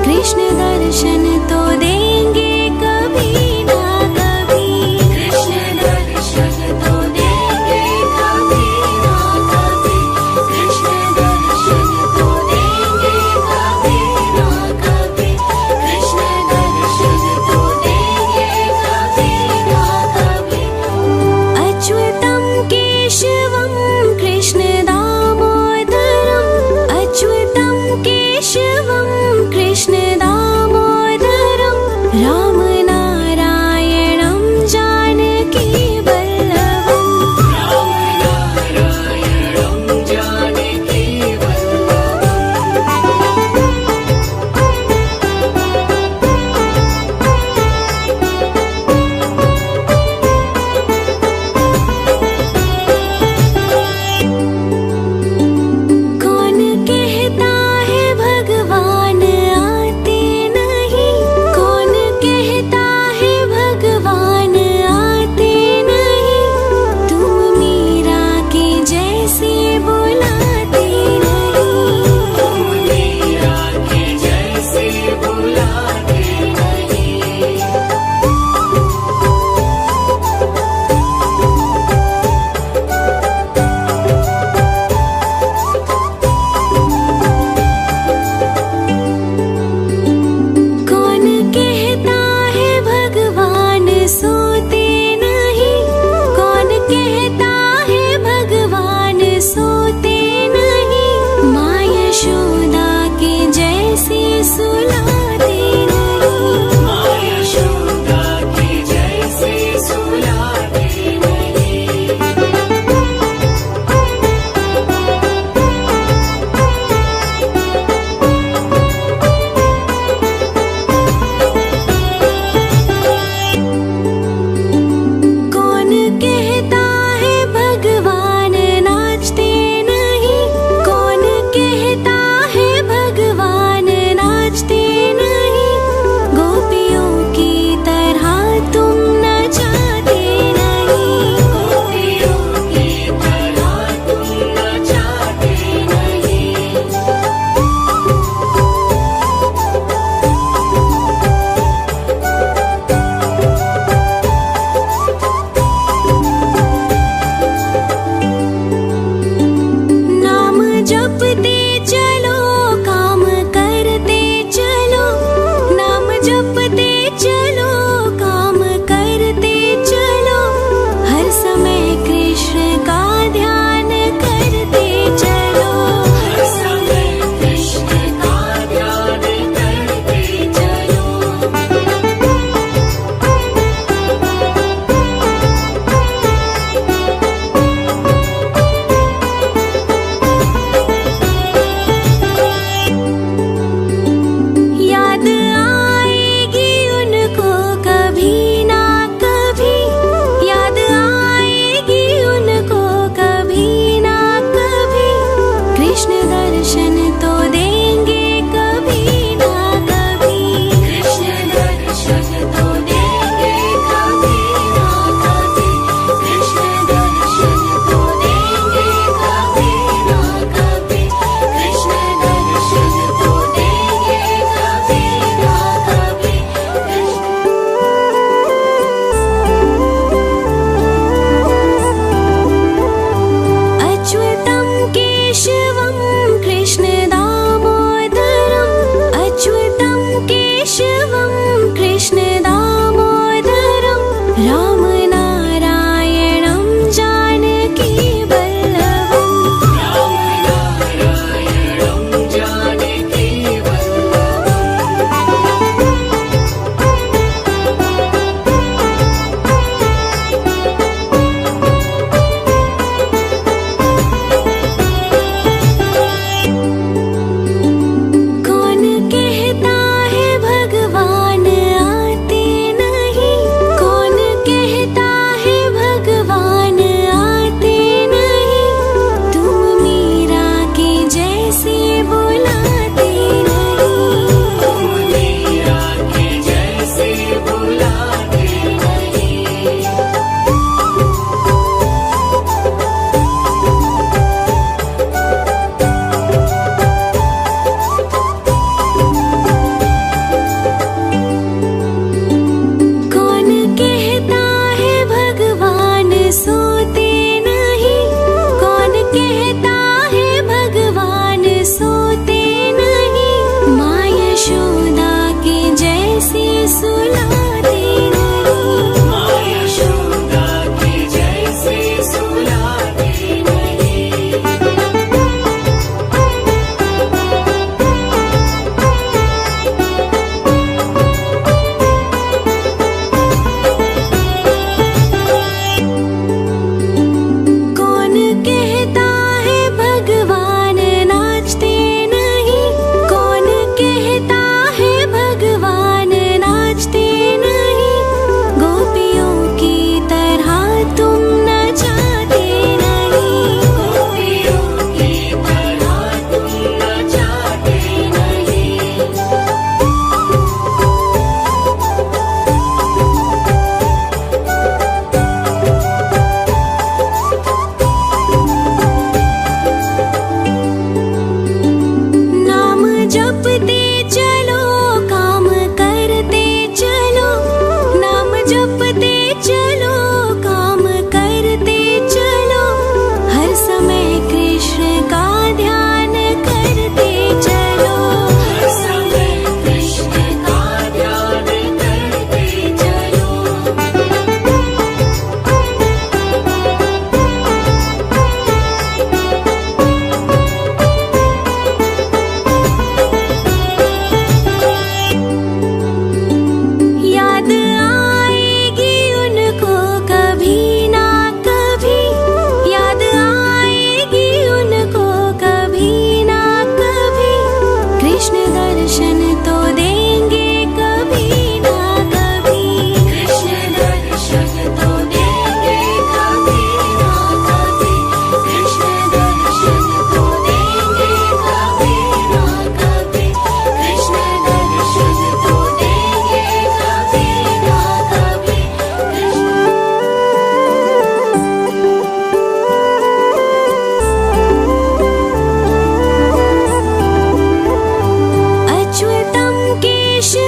कृष्ण दर्शन तो देंगे कभी ना कभी। कृष्ण दर्शन तो देंगे कभी ना कभी। कृष्ण दर्शन तो देंगे कभी ना कभी। कृष्ण दर्शन तो देंगे कभी ना कभी। अच्युतं केशवं कृष्ण दामोदरम्, अच्युतं केशवं कृष्ण दामोदरम्।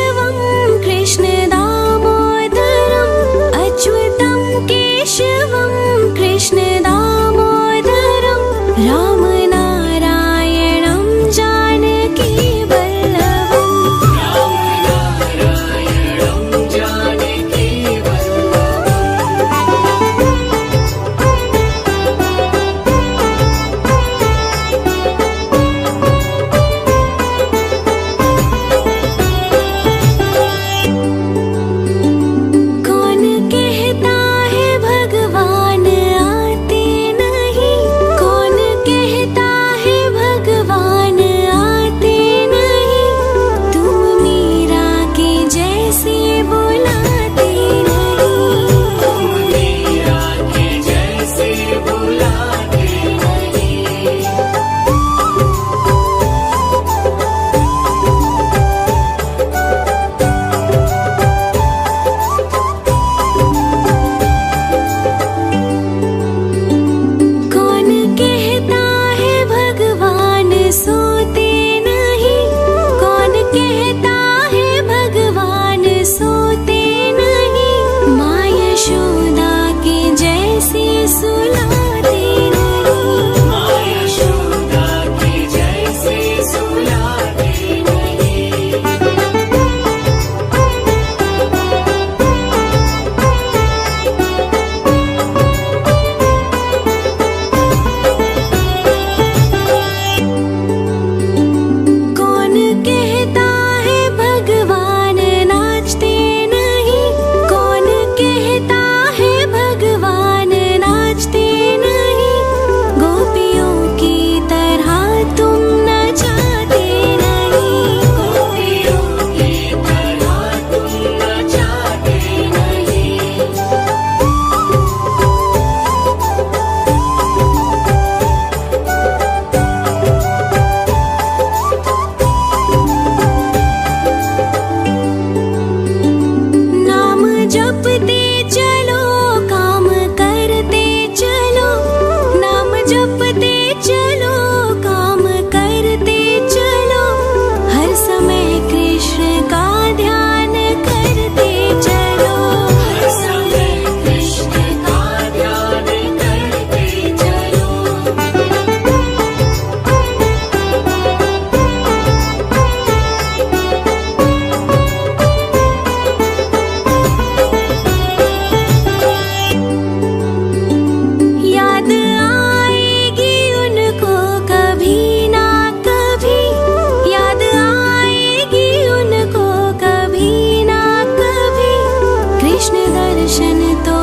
केशवं कृष्ण दामोदरम् अच्युतं केशवं कृष्ण दामोदरं राम नारायणं जानकी वल्लभम् राम नारायणं जानकी कौन कहता है भगवान आते नहीं कौन कहता है भगवान आते नहीं तुम मीरा के जैसे बुलाते नहीं तुम मीरा के जैसे बुलाते नहीं कौन कहता है भगवान सोते नहीं कौन कहता है भगवान सोते नहीं माँ यशोदा के जैसे सुलाते नहीं माँ यशोदा के जैसे सुलाते नहीं कौन कहता है भगवान नाचते नहीं कौन कहता है भगवान नाचते नहीं गोपियों की तरह तुम नचाते नहीं गोपियों की तरह तुम नचाते नहीं नाम जपते चलो काम करते चलो नाम जपते चलो काम करते चलो हर समय कृष्ण का ध्यान करते चलो हर समय कृष्ण का ध्यान करते चलो याद आएगी उनको कभी ना कभी याद आएगी उनको कभी ना कभी कृष्ण दर्शन तो